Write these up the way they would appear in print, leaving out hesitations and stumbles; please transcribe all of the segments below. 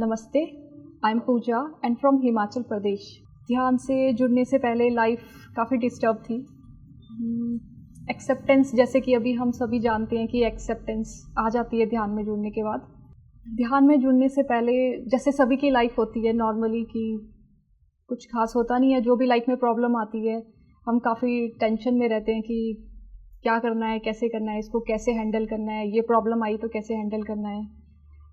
नमस्ते, I am Pooja and from Himachal Pradesh. ध्यान से जुड़ने से पहले लाइफ काफ़ी डिस्टर्ब थी। एक्सेप्टेंस, जैसे कि अभी हम सभी जानते हैं कि एक्सेप्टेंस आ जाती है ध्यान में जुड़ने के बाद। ध्यान में जुड़ने से पहले जैसे सभी की लाइफ होती है नॉर्मली कि कुछ खास होता नहीं है। जो भी लाइफ में प्रॉब्लम आती है हम काफ़ी टेंशन में रहते हैं कि क्या करना है, कैसे करना है, इसको कैसे हैंडल करना है, ये प्रॉब्लम आई तो कैसे हैंडल करना है।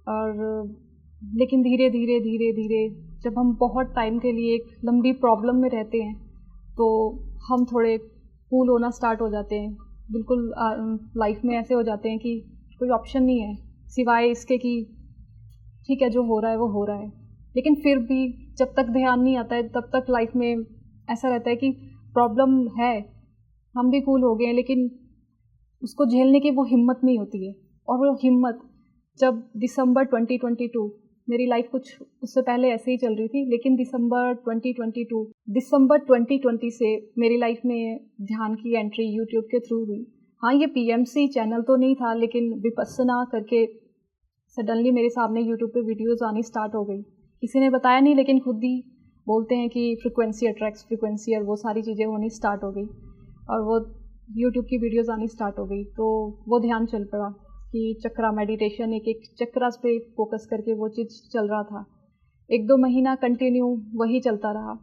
और लेकिन धीरे धीरे धीरे धीरे जब हम बहुत टाइम के लिए एक लंबी प्रॉब्लम में रहते हैं तो हम थोड़े कूल होना स्टार्ट हो जाते हैं। बिल्कुल लाइफ में ऐसे हो जाते हैं कि कोई ऑप्शन नहीं है सिवाय इसके कि ठीक है जो हो रहा है वो हो रहा है। लेकिन फिर भी जब तक ध्यान नहीं आता है तब तक लाइफ में ऐसा रहता है कि प्रॉब्लम है, हम भी कूल हो गए हैं, लेकिन उसको झेलने की वो हिम्मत नहीं होती है। और वो हिम्मत जब दिसंबर 2022, मेरी लाइफ कुछ उससे पहले ऐसे ही चल रही थी, लेकिन दिसंबर 2020 से मेरी लाइफ में ध्यान की एंट्री यूट्यूब के थ्रू हुई। हाँ, ये पीएमसी चैनल तो नहीं था, लेकिन विपस्सना करके सडनली मेरे सामने यूट्यूब पे वीडियोस आनी स्टार्ट हो गई। किसी ने बताया नहीं, लेकिन खुद ही बोलते हैं कि फ्रिक्वेंसी अट्रैक्ट्स फ्रिक्वेंसी, और वो सारी चीज़ें होनी स्टार्ट हो गई और वो यूट्यूब की वीडियोस आनी स्टार्ट हो गई। तो वो ध्यान चल पड़ा कि चक्रा मेडिटेशन, एक एक चक्रास पे फोकस करके वो चीज़ चल रहा था। 1-2 महीना कंटिन्यू वही चलता रहा।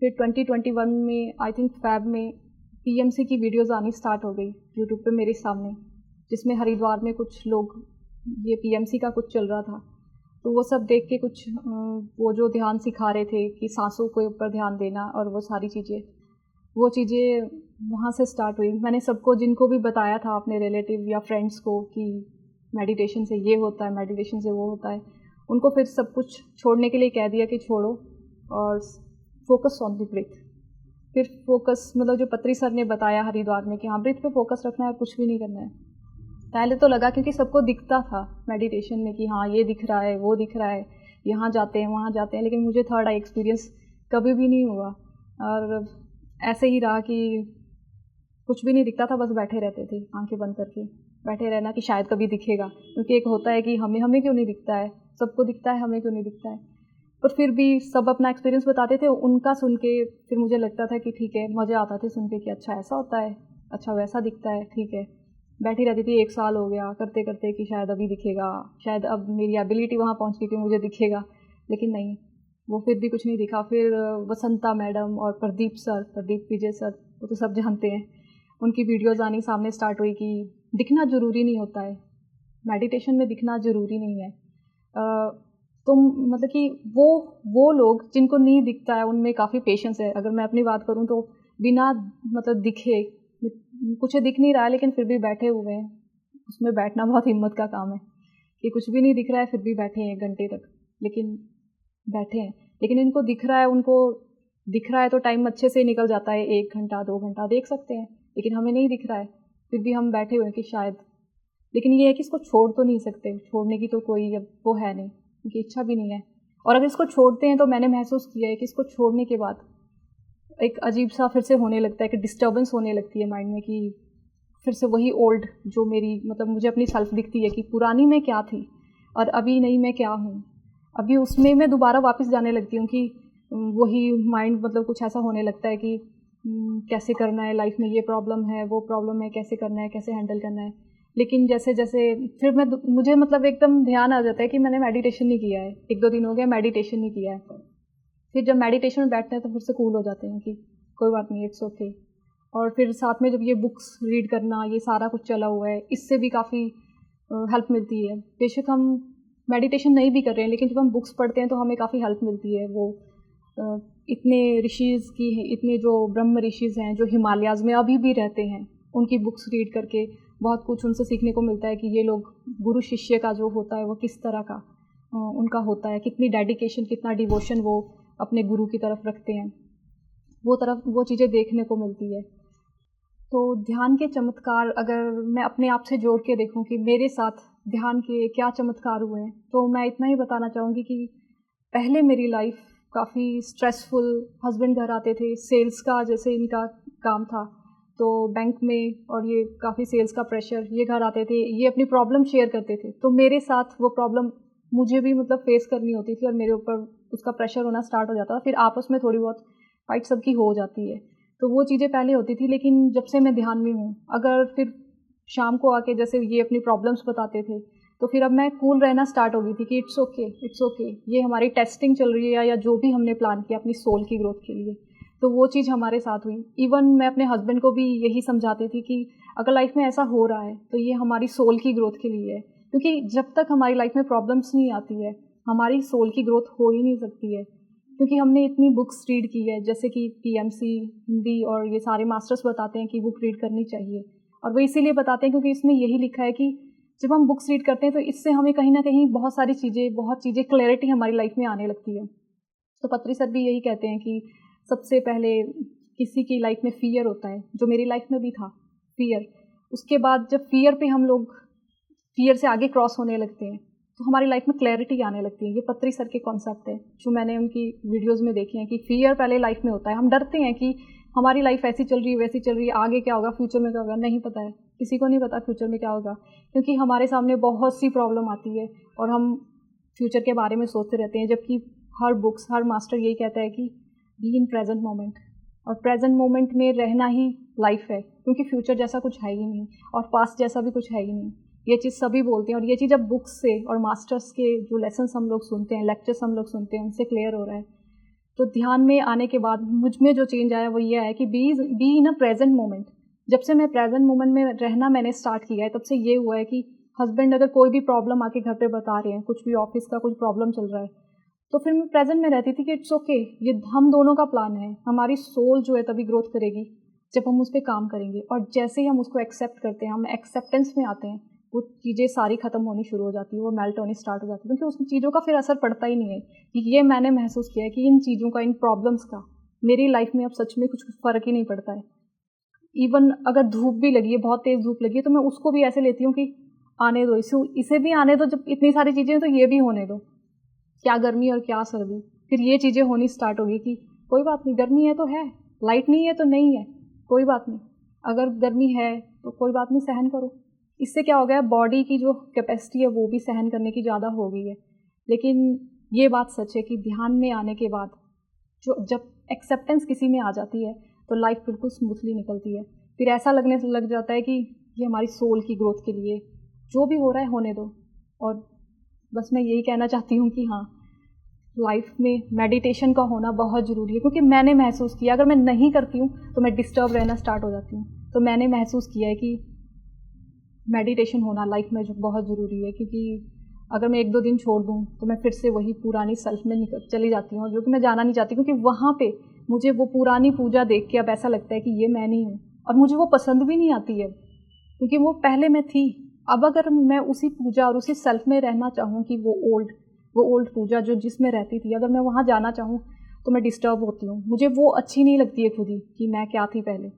फिर 2021 में आई थिंक फैब में पीएमसी की वीडियोस आनी स्टार्ट हो गई यूट्यूब पे मेरे सामने, जिसमें हरिद्वार में कुछ लोग ये पीएमसी का कुछ चल रहा था। तो वो सब देख के कुछ वो जो ध्यान सिखा रहे थे कि सांसों के ऊपर ध्यान देना और वो सारी चीज़ें, वो चीज़ें वहाँ से स्टार्ट हुई। मैंने सबको, जिनको भी बताया था अपने रिलेटिव या फ्रेंड्स को कि मेडिटेशन से ये होता है, मेडिटेशन से वो होता है, उनको फिर सब कुछ छोड़ने के लिए कह दिया कि छोड़ो और फोकस ऑन द ब्रीथ। फिर फोकस मतलब जो पत्री सर ने बताया हरिद्वार में कि हाँ ब्रीथ पे फोकस रखना है, कुछ भी नहीं करना है। पहले तो लगा क्योंकि सबको दिखता था मेडिटेशन में कि हाँ ये दिख रहा है, वो दिख रहा है, यहाँ जाते हैं वहाँ जाते हैं, लेकिन मुझे थर्ड आई एक्सपीरियंस कभी भी नहीं हुआ। और ऐसे ही रहा कि कुछ भी नहीं दिखता था, बस बैठे रहते थे आंखें बंद करके, बैठे रहना कि शायद कभी दिखेगा। क्योंकि एक होता है कि हमें क्यों नहीं दिखता है, सबको दिखता है, हमें क्यों नहीं दिखता है। पर फिर भी सब अपना एक्सपीरियंस बताते थे, उनका सुन के फिर मुझे लगता था कि ठीक है, मज़ा आता था सुन के कि अच्छा ऐसा होता है, अच्छा वैसा दिखता है, ठीक है। बैठी रहती थी, 1 साल हो गया करते करते कि शायद अभी दिखेगा, शायद अब मेरी एबिलिटी वहाँ पहुँच गई कि मुझे दिखेगा, लेकिन नहीं, वो फिर भी कुछ नहीं दिखा। फिर वसंता मैडम और प्रदीप विजय सर, वो तो सब जानते हैं, उनकी वीडियोज़ आनी सामने स्टार्ट हुई कि दिखना ज़रूरी नहीं होता है, मेडिटेशन में दिखना ज़रूरी नहीं है। तो मतलब कि वो लोग जिनको नहीं दिखता है उनमें काफ़ी पेशेंस है। अगर मैं अपनी बात करूँ तो बिना मतलब दिखे, कुछ दिख नहीं रहा है लेकिन फिर भी बैठे हुए हैं, उसमें बैठना बहुत हिम्मत का काम है कि कुछ भी नहीं दिख रहा है फिर भी बैठे हैं 1 घंटे तक, लेकिन बैठे हैं। लेकिन इनको दिख रहा है, उनको दिख रहा है तो टाइम अच्छे से निकल जाता है, 1 घंटा 2 घंटा देख सकते हैं, लेकिन हमें नहीं दिख रहा है फिर भी हम बैठे हुए हैं कि शायद। लेकिन ये है कि इसको छोड़ तो नहीं सकते, छोड़ने की तो कोई अब वो है नहीं, क्योंकि इच्छा भी नहीं है। और अगर इसको छोड़ते हैं तो मैंने महसूस किया है कि इसको छोड़ने के बाद एक अजीब सा फिर से होने लगता है कि डिस्टर्बेंस होने लगती है माइंड में, कि फिर से वही ओल्ड जो मेरी मतलब मुझे अपनी सेल्फ दिखती है कि पुरानी मैं क्या थी और अभी नहीं मैं क्या हूँ, अभी उसमें मैं दोबारा वापस जाने लगती हूँ कि वही माइंड मतलब कुछ ऐसा होने लगता है कि कैसे करना है लाइफ में, ये प्रॉब्लम है, वो प्रॉब्लम है, कैसे करना है, कैसे हैंडल करना है। लेकिन जैसे जैसे फिर मुझे मतलब एकदम ध्यान आ जाता है कि मैंने मेडिटेशन नहीं किया है, 1-2 दिन हो गया मेडिटेशन नहीं किया है। फिर जब मेडिटेशन में बैठते हैं तो फिर से कूल हो जाते हैं कि कोई बात नहीं, इट्स ओके। और फिर साथ में जब ये बुक्स रीड करना, ये सारा कुछ चला हुआ है, इससे भी काफ़ी हेल्प मिलती है। बेशक हम मेडिटेशन नहीं भी कर रहे हैं, लेकिन जब हम बुक्स पढ़ते हैं तो हमें काफ़ी हेल्प मिलती है। वो इतने ऋषिज़ की, इतने जो ब्रह्म ऋषिज़ हैं जो हिमालयाज़ में अभी भी रहते हैं, उनकी बुक्स रीड करके बहुत कुछ उनसे सीखने को मिलता है कि ये लोग गुरु शिष्य का जो होता है वो किस तरह का उनका होता है, कितनी डेडिकेशन, कितना डिवोशन वो अपने गुरु की तरफ रखते हैं, वो चीज़ें देखने को मिलती है। तो ध्यान के चमत्कार अगर मैं अपने आप से जोड़ के देखूं कि मेरे साथ ध्यान के क्या चमत्कार हुए हैं, तो मैं इतना ही बताना चाहूँगी कि पहले मेरी लाइफ काफ़ी स्ट्रेसफुल, हस्बैंड घर आते थे, सेल्स का जैसे इनका काम था तो बैंक में, और ये काफ़ी सेल्स का प्रेशर, ये घर आते थे, ये अपनी प्रॉब्लम शेयर करते थे, तो मेरे साथ वो प्रॉब्लम मुझे भी मतलब फेस करनी होती थी और मेरे ऊपर उसका प्रेशर होना स्टार्ट हो जाता था। फिर आपस में थोड़ी बहुत फाइट सबकी हो जाती है, तो वो चीज़ें पहले होती थी। लेकिन जब से मैं ध्यान में हूँ, अगर फिर शाम को आके जैसे ये अपनी प्रॉब्लम्स बताते थे, तो फिर अब मैं कूल रहना स्टार्ट हो गई थी कि इट्स ओके, इट्स ओके, ये हमारी टेस्टिंग चल रही है या जो भी हमने प्लान किया अपनी सोल की ग्रोथ के लिए, तो वो चीज़ हमारे साथ हुई। इवन मैं अपने हस्बैंड को भी यही समझाती थी कि अगर लाइफ में ऐसा हो रहा है तो ये हमारी सोल की ग्रोथ के लिए है, क्योंकि जब तक हमारी लाइफ में प्रॉब्लम्स नहीं आती है हमारी सोल की ग्रोथ हो ही नहीं सकती है। क्योंकि हमने इतनी बुक्स रीड की है, जैसे कि पीएमसी, हिंदी और ये सारे मास्टर्स बताते हैं कि बुक रीड करनी चाहिए, और वो इसीलिए बताते हैं क्योंकि इसमें यही लिखा है कि जब हम बुक्स रीड करते हैं तो इससे हमें कहीं ना कहीं बहुत चीज़ें क्लैरिटी हमारी लाइफ में आने लगती है। तो पत्री सर भी यही कहते हैं कि सबसे पहले किसी की लाइफ में फ़ियर होता है, जो मेरी लाइफ में भी था फ़ियर। उसके बाद जब फ़ियर पे हम लोग फ़ियर से आगे क्रॉस होने लगते हैं तो हमारी लाइफ में क्लैरिटी आने लगती है। ये पत्री सर के कॉन्सेप्ट है जो मैंने उनकी वीडियोज़ में देखे हैं कि फ़ियर पहले लाइफ में होता है। हम डरते हैं कि हमारी लाइफ ऐसी चल रही है, वैसी चल रही है, आगे क्या होगा, फ्यूचर में क्या होगा, नहीं पता है, किसी को नहीं पता फ्यूचर में क्या होगा, क्योंकि हमारे सामने बहुत सी प्रॉब्लम आती है और हम फ्यूचर के बारे में सोचते रहते हैं। जबकि हर बुक्स, हर मास्टर यही कहता है कि बी इन प्रेजेंट मोमेंट, और प्रेजेंट मोमेंट में रहना ही लाइफ है, क्योंकि फ्यूचर जैसा कुछ है ही नहीं और पास्ट जैसा भी कुछ है ही नहीं। ये चीज़ सभी बोलते हैं, और ये चीज़ अब बुक्स से और मास्टर्स के जो लेसन्स हम लोग सुनते हैं, लेक्चर्स हम लोग सुनते हैं, उनसे क्लियर हो रहा है। तो ध्यान में आने के बाद मुझ में जो चेंज आया वो ये है कि be in a present moment. जब से मैं प्रेजेंट मोमेंट में रहना मैंने स्टार्ट किया है, तब से ये हुआ है कि हस्बैंड अगर कोई भी प्रॉब्लम आके घर पे बता रहे हैं, कुछ भी ऑफिस का कुछ प्रॉब्लम चल रहा है, तो फिर मैं प्रेजेंट में रहती थी कि इट्स ओके, ये हम दोनों का प्लान है। हमारी सोल जो है तभी ग्रोथ करेगी जब हम उस पर काम करेंगे, और जैसे ही हम उसको एक्सेप्ट करते हैं, हम एक्सेप्टेंस में आते हैं, वो चीज़ें सारी ख़त्म होनी शुरू हो जाती है, वो मेल्ट होनी स्टार्ट हो जाती है, क्योंकि उस चीज़ों का फिर असर पड़ता ही नहीं है। कि ये मैंने महसूस किया है कि इन चीज़ों का, इन प्रॉब्लम्स का मेरी लाइफ में अब सच में कुछ फ़र्क ही नहीं पड़ता है। इवन अगर धूप भी लगी है, बहुत तेज़ धूप लगी है, तो मैं उसको भी ऐसे लेती हूँ कि आने दो, इसे भी आने दो, जब इतनी सारी चीज़ें हैं तो ये भी होने दो, क्या गर्मी और क्या सर्दी। फिर ये चीज़ें होनी स्टार्ट होगी कि कोई बात नहीं, गर्मी है तो है, लाइट नहीं है तो नहीं है, कोई बात नहीं, अगर गर्मी है तो कोई बात नहीं, सहन करो। इससे क्या हो गया, बॉडी की जो कैपेसिटी है वो भी सहन करने की ज़्यादा हो गई है। लेकिन ये बात सच है कि ध्यान में आने के बाद जब एक्सेप्टेंस किसी में आ जाती है तो लाइफ बिल्कुल स्मूथली निकलती है। फिर ऐसा लगने लग जाता है कि ये हमारी सोल की ग्रोथ के लिए जो भी हो रहा है होने दो। और बस मैं यही कहना चाहती हूँ कि हाँ, लाइफ में मेडिटेशन का होना बहुत ज़रूरी है, क्योंकि मैंने महसूस किया अगर मैं नहीं करती हूँ तो मैं डिस्टर्ब रहना स्टार्ट हो जाती हूँ। तो मैंने महसूस किया है कि मेडिटेशन होना लाइफ में जो बहुत ज़रूरी है, क्योंकि अगर मैं 1-2 दिन छोड़ दूँ तो मैं फिर से वही पुरानी सेल्फ में चली जाती हूँ, जो कि मैं जाना नहीं चाहती, क्योंकि वहाँ पे मुझे वो पुरानी पूजा देख के अब ऐसा लगता है कि ये मैं नहीं हूँ, और मुझे वो पसंद भी नहीं आती है, क्योंकि वो पहले मैं थी। अब अगर मैं उसी पूजा और उसी सेल्फ में रहना चाहूँ कि वो ओल्ड पूजा जो जिसमें रहती थी, अगर मैं वहाँ जाना चाहूँ तो मैं डिस्टर्ब होती हूँ, मुझे वो अच्छी नहीं लगती है खुद ही कि मैं क्या थी पहले।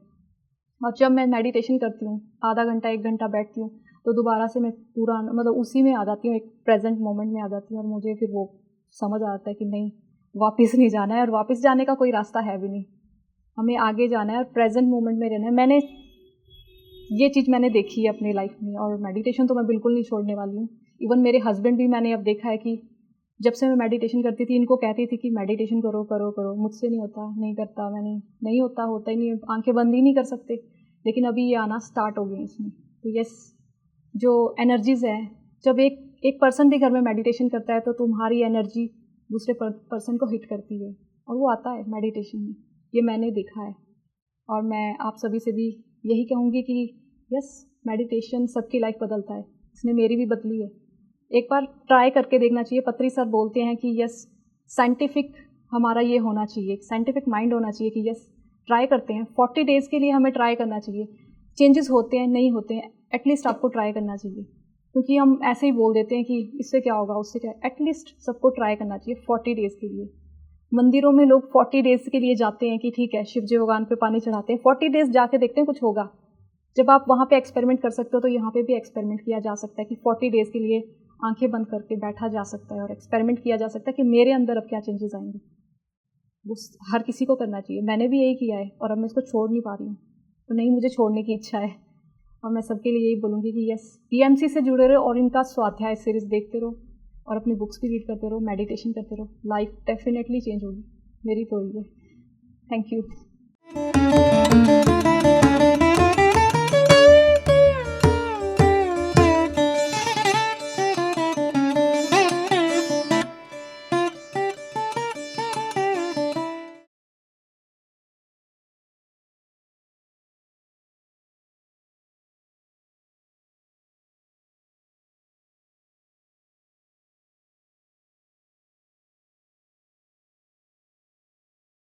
और जब मैं मेडिटेशन करती हूँ, आधा घंटा 1 घंटा बैठती हूँ, तो दोबारा से मैं पूरा मतलब उसी में आ जाती हूँ, एक प्रेजेंट मोमेंट में आ जाती हूँ, और मुझे फिर वो समझ आता है कि नहीं, वापस नहीं जाना है, और वापस जाने का कोई रास्ता है भी नहीं, हमें आगे जाना है और प्रेजेंट मोमेंट में रहना है। ये चीज़ मैंने देखी है अपनी लाइफ में, और मेडिटेशन तो मैं बिल्कुल नहीं छोड़ने वाली हूँ। इवन मेरे हस्बैंड भी मैंने अब देखा है कि जब से मैं मेडिटेशन करती थी, इनको कहती थी कि मेडिटेशन करो करो करो, मुझसे नहीं होता, नहीं करता, मैंने नहीं होता ही नहीं, आंखें बंद ही नहीं कर सकते। लेकिन अभी ये आना स्टार्ट हो गई इसमें। तो यस, जो एनर्जीज़ है, जब एक पर्सन भी घर में मेडिटेशन करता है तो तुम्हारी एनर्जी दूसरे पर्सन को हिट करती है, और वो आता है मेडिटेशन में, ये मैंने देखा है। और मैं आप सभी से भी यही कहूँगी कि यस, मेडिटेशन सबकी लाइफ बदलता है, इसने मेरी भी बदली है। एक बार ट्राई करके देखना चाहिए। पत्री सर बोलते हैं कि यस, साइंटिफिक हमारा ये होना चाहिए, साइंटिफिक माइंड होना चाहिए कि यस, ट्राई करते हैं 40 डेज़ के लिए, हमें ट्राई करना चाहिए। चेंजेस होते हैं नहीं होते हैं, एटलीस्ट आपको ट्राई करना चाहिए, क्योंकि हम ऐसे ही बोल देते हैं कि इससे क्या होगा, उससे क्या, एटलीस्ट सबको ट्राई करना चाहिए 40 डेज़ के लिए। मंदिरों में लोग 40 डेज़ के लिए जाते हैं कि ठीक है, शिव जी भगवान पे पानी चढ़ाते हैं, 40 डेज़ जाके देखते हैं कुछ होगा। जब आप वहाँ पे एक्सपेरिमेंट कर सकते हो तो यहाँ पे भी एक्सपेरिमेंट किया जा सकता है कि 40 डेज़ के लिए आंखें बंद करके बैठा जा सकता है और एक्सपेरिमेंट किया जा सकता है कि मेरे अंदर अब क्या चेंजेस आएंगे। वो हर किसी को करना चाहिए, मैंने भी यही किया है, और अब मैं इसको छोड़ नहीं पा रही हूँ, तो नहीं, मुझे छोड़ने की इच्छा है। और मैं सबके लिए यही बोलूँगी कि यस, पीएमसी से जुड़े रहो और इनका स्वाध्याय सीरीज़ देखते रहो। और अपनी बुक्स भी रीड करते रहो, मेडिटेशन करते रहो, लाइफ डेफिनेटली चेंज होगी। मेरी तो ये है। Thank you.